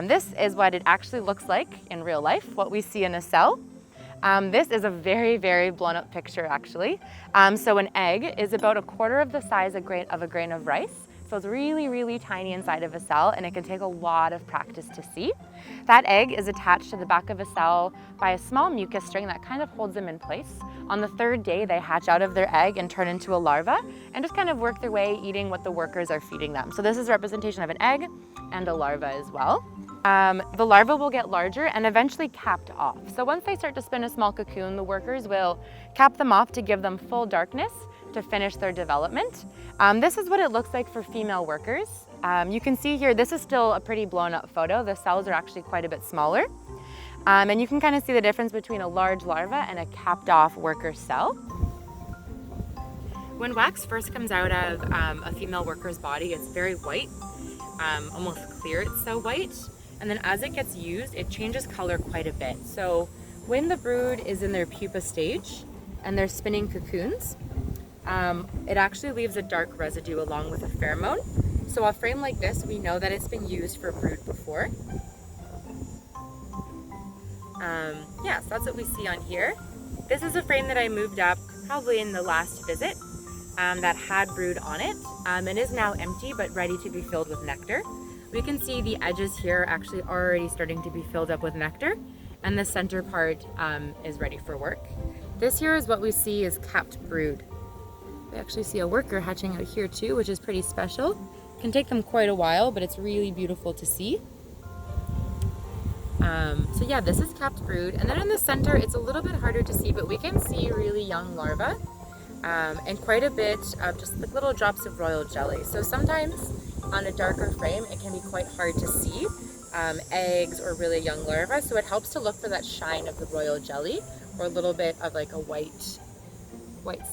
This is what it actually looks like in real life, what we see in a cell. This is a very, very blown up picture actually. So an egg is about a quarter of the size of a grain of rice. So it's really, really tiny inside of a cell, and it can take a lot of practice to see. That egg is attached to the back of a cell by a small mucus string that kind of holds them in place. On the third day, they hatch out of their egg and turn into a larva and just kind of work their way eating what the workers are feeding them. So this is a representation of an egg and a larva as well. The larva will get larger and eventually capped off. So once they start to spin a small cocoon, the workers will cap them off to give them full darkness to finish their development. This is what it looks like for female workers. You can see here, this is still a pretty blown up photo. The cells are actually quite a bit smaller. And you can kind of see the difference between a large larva and a capped off worker cell. When wax first comes out of a female worker's body, it's very white, almost clear, it's so white. And then as it gets used, it changes color quite a bit. So when the brood is in their pupa stage and they're spinning cocoons, it actually leaves a dark residue along with a pheromone. So a frame like this, we know that it's been used for brood before. Yeah, so that's what we see on here. This is a frame that I moved up probably in the last visit that had brood on it. It is now empty but ready to be filled with nectar. We can see the edges here are actually already starting to be filled up with nectar, and the center part is ready for work. This here is what we see as capped brood. We actually see a worker hatching out here too, which is pretty special. It can take them quite a while, but it's really beautiful to see. So yeah, this is capped brood. And then in the center, it's a little bit harder to see, but we can see really young larvae and quite a bit of just like little drops of royal jelly. So sometimes on a darker frame, it can be quite hard to see eggs or really young larvae. So it helps to look for that shine of the royal jelly or a little bit of like a white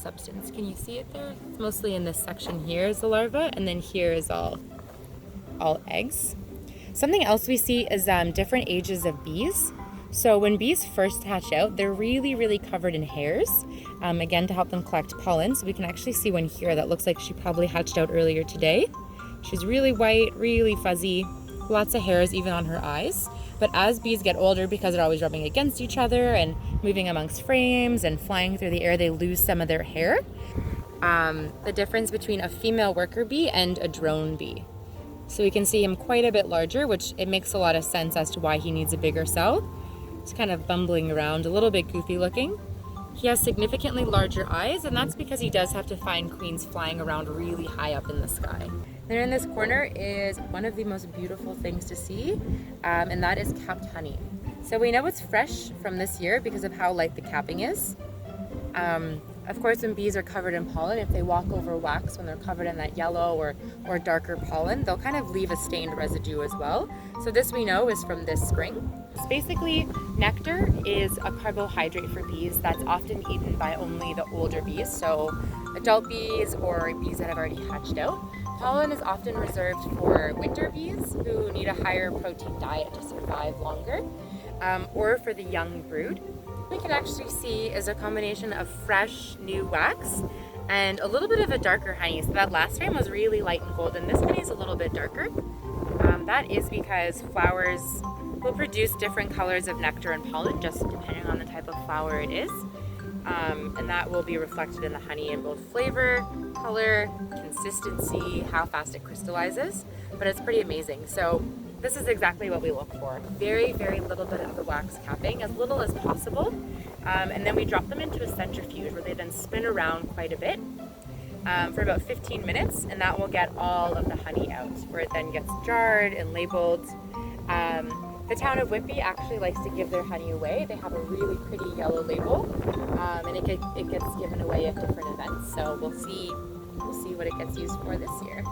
substance. Can you see it there? It's mostly in this section here is the larva, and then here is all eggs. Something else we see is different ages of bees. So when bees first hatch out, they're really, really covered in hairs, again to help them collect pollen. So we can actually see one here that looks like she probably hatched out earlier today. She's really white, really fuzzy, lots of hairs even on her eyes. But as bees get older, because they're always rubbing against each other and moving amongst frames and flying through the air, they lose some of their hair. The difference between a female worker bee and a drone bee. So we can see him quite a bit larger, which it makes a lot of sense as to why he needs a bigger cell. He's kind of bumbling around, a little bit goofy looking. He has significantly larger eyes, and that's because he does have to find queens flying around really high up in the sky. There in this corner is one of the most beautiful things to see, and that is capped honey. So we know it's fresh from this year because of how light the capping is. Of course, when bees are covered in pollen, if they walk over wax when they're covered in that yellow or darker pollen, they'll kind of leave a stained residue as well. So this we know is from this spring. So basically, nectar is a carbohydrate for bees that's often eaten by only the older bees, so adult bees or bees that have already hatched out. Pollen is often reserved for winter bees who need a higher protein diet to survive longer, or for the young brood. We can actually see is a combination of fresh new wax and a little bit of a darker honey. So that last frame was really light and golden. This honey is a little bit darker. That is because flowers will produce different colors of nectar and pollen just depending on the type of flower it is. And that will be reflected in the honey in both flavor, color, consistency, how fast it crystallizes. But it's pretty amazing. So this is exactly what we look for. Very, very little bit of the wax capping, as little as possible. And then we drop them into a centrifuge where they then spin around quite a bit for about 15 minutes, and that will get all of the honey out, where it then gets jarred and labeled. The town of Whitby actually likes to give their honey away. They have a really pretty yellow label, and it gets given away at different events. So we'll see what it gets used for this year.